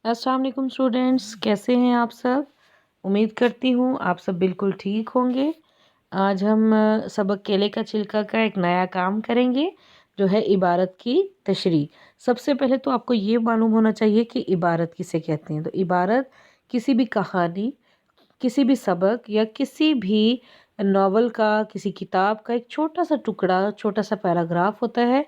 अस्सलाम वालेकुम स्टूडेंट्स, कैसे हैं आप सब। उम्मीद करती हूँ आप सब बिल्कुल ठीक होंगे। आज हम सबक केले का छिलका का एक नया काम करेंगे जो है इबारत की तशरीह। सबसे पहले तो आपको ये मालूम होना चाहिए कि इबारत किसे कहते हैं। तो इबारत किसी भी कहानी, किसी भी सबक या किसी भी नॉवल का, किसी किताब का एक छोटा सा टुकड़ा, छोटा सा पैराग्राफ होता है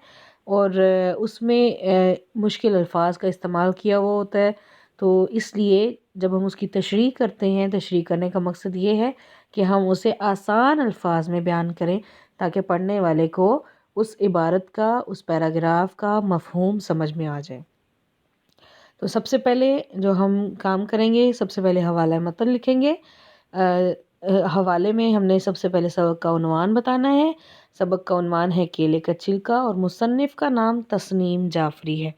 और उसमें मुश्किल अल्फाज का इस्तेमाल किया हुआ होता है। तो इसलिए जब हम उसकी तशरीह करते हैं, तशरीह करने का मकसद ये है कि हम उसे आसान अल्फाज में बयान करें ताकि पढ़ने वाले को उस इबारत का, उस पैराग्राफ का मफहूम समझ में आ जाए। तो सबसे पहले जो हम काम करेंगे, सबसे पहले हवाला मतन लिखेंगे। हवाले में हमने सबसे पहले सबक का उन्वान बताना है। सबक का उन्वान है केले का छिलका और मुसन्निफ़ का नाम तस्नीम जाफरी है।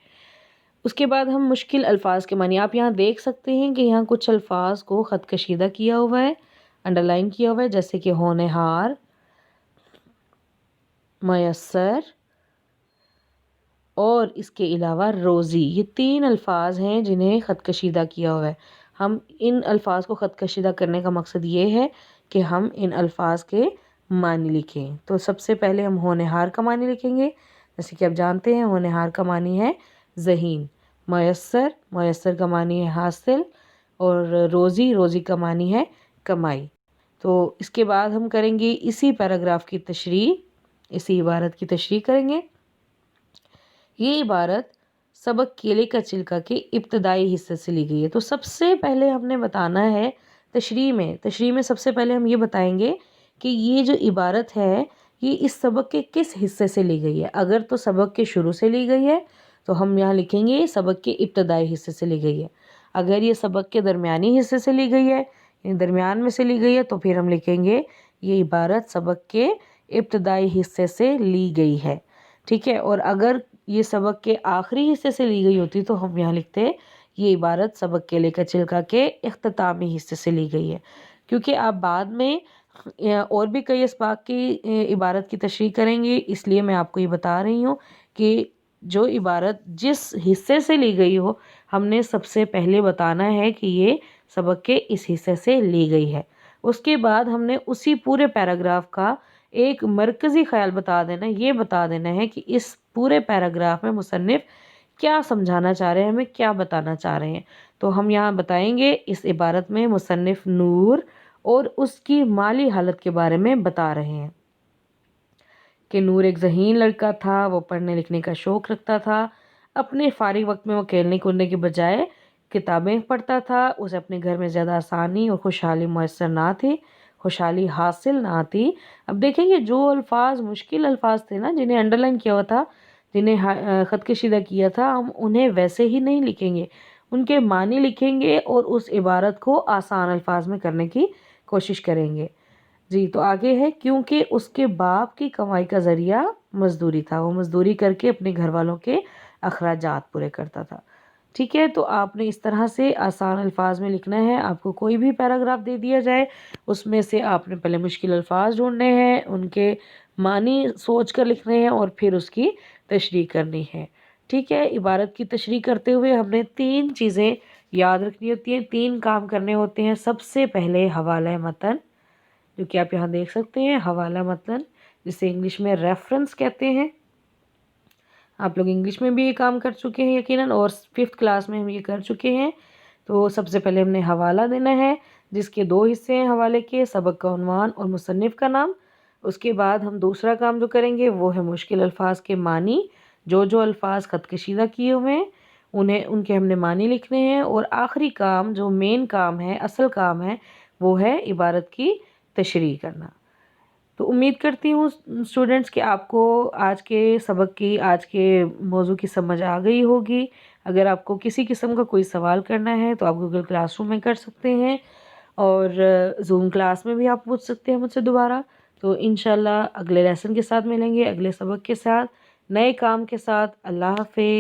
उसके बाद हम मुश्किल अल्फाज के मानी, आप यहाँ देख सकते हैं कि यहाँ कुछ अल्फाज को ख़त कशीदा किया हुआ है, अंडरलाइन किया हुआ है, जैसे कि होनहार, मयस्सर और इसके अलावा रोज़ी। ये 3 अल्फाज हैं जिन्हें ख़त कशीदा किया हुआ है। हम इन अल्फाज को ख़त कशीदा करने का मकसद ये है कि हम इन अल्फाज के मानी लिखें। तो सबसे पहले हम होनहार का मानी लिखेंगे। जैसे कि आप जानते हैं होनहार का मानी है ज़हीन। मयस्सर, मयस्सर का मानी है हासिल और रोज़ी, रोज़ी का मानी है कमाई। तो इसके बाद हम करेंगे इसी पैराग्राफ की तशरीह, इसी इबारत की तशरीह करेंगे। ये इबारत सबक केले का छिलका के इब्तदाई हिस्से से ली गई है। तो सबसे पहले हमने बताना है तशरीह में सबसे पहले हम ये बताएंगे कि ये जो इबारत है ये इस सबक के किस हिस्से से ली गई है। अगर तो सबक के शुरू से ली गई है तो हम यहाँ लिखेंगे सबक के इब्तदाई हिस्से से ली गई है। अगर ये सबक के दरमियानी हिस्से से ली गई है, यानी दरमियान में से ली गई है, तो फिर हम लिखेंगे ये इबारत सबक के इब्तदाई हिस्से से ली गई है। ठीक है। और अगर ये सबक के आखिरी हिस्से से ली गई होती तो हम यहाँ लिखते ये इबारत सबक केले का छिलका के इख्तितामी हिस्से से ली गई है। क्योंकि आप बाद में और भी कई इसबाक की इबारत की तशरीह करेंगे, इसलिए मैं आपको ये बता रही हूँ कि जो इबारत जिस हिस्से से ली गई हो हमने सबसे पहले बताना है कि ये सबक के इस हिस्से से ली गई है। उसके बाद हमने उसी पूरे पैराग्राफ का एक मरकज़ी ख्याल बता देना, ये बता देना है कि इस पूरे पैराग्राफ में मुसन्निफ़ क्या समझाना चाह रहे हैं, हमें क्या बताना चाह रहे हैं। तो हम यहाँ बताएंगे इस इबारत में मुसन्निफ़ नूर और उसकी माली हालत के बारे में बता रहे हैं कि नूर एक ज़हीन लड़का था, वो पढ़ने लिखने का शौक़ रखता था। अपने फ़ारिग वक्त में वो खेलने कूदने के बजाय किताबें पढ़ता था। उसे अपने घर में ज़्यादा आसानी और खुशहाली मैसर ना थी, खुशहाली हासिल ना थी। अब देखेंगे जो अल्फाज मुश्किल अल्फाज थे ना, जिन्हें अंडरलाइन किया हुआ था, जिन्हें ख़त कशीदा किया था, हम उन्हें वैसे ही नहीं लिखेंगे, उनके मानी लिखेंगे और उस इबारत को आसान अल्फाज में करने की कोशिश करेंगे। जी, तो आगे है क्योंकि उसके बाप की कमाई का ज़रिया मज़दूरी था, वो मज़दूरी करके अपने घर वालों के अखराजात पूरे करता था। ठीक है। तो आपने इस तरह से आसान अल्फाज में लिखना है। आपको कोई भी पैराग्राफ दे दिया जाए उसमें से आपने पहले मुश्किल अल्फाज ढूंढने हैं, उनके मानी सोच कर लिखने हैं और फिर उसकी तशरीह करनी है। ठीक है। इबारत की तशरीह करते हुए हमने 3 चीज़ें याद रखनी होती हैं, 3 काम करने होते हैं। सबसे पहले हवाला मतन, जो कि आप यहाँ देख सकते हैं, हवाला मतन जिसे इंग्लिश में रेफरेंस कहते हैं। आप लोग इंग्लिश में भी ये काम कर चुके हैं यकीनन, और 5th क्लास में हम ये कर चुके हैं। तो सबसे पहले हमने हवाला देना है जिसके 2 हिस्से हैं हवाले के, सबक का उन्वान और मुसन्निफ़ का नाम। उसके बाद हम दूसरा काम जो करेंगे वो है मुश्किल अल्फाज के मानी, जो अल्फाज ख़त कशीदा किए हुए हैं उनके हमने मानी लिखने हैं। और आखिरी काम जो मेन काम है, असल काम है, वो है इबारत की तशरीह करना। तो उम्मीद करती हूँ स्टूडेंट्स कि आपको आज के सबक की, आज के मौजू की समझ आ गई होगी। अगर आपको किसी किस्म का कोई सवाल करना है तो आप गूगल क्लासरूम में कर सकते हैं और ज़ूम क्लास में भी आप पूछ सकते हैं मुझसे दोबारा। तो इंशाल्लाह अगले लेसन के साथ मिलेंगे, अगले सबक के साथ, नए काम के साथ। अल्लाह हाफ़िज़।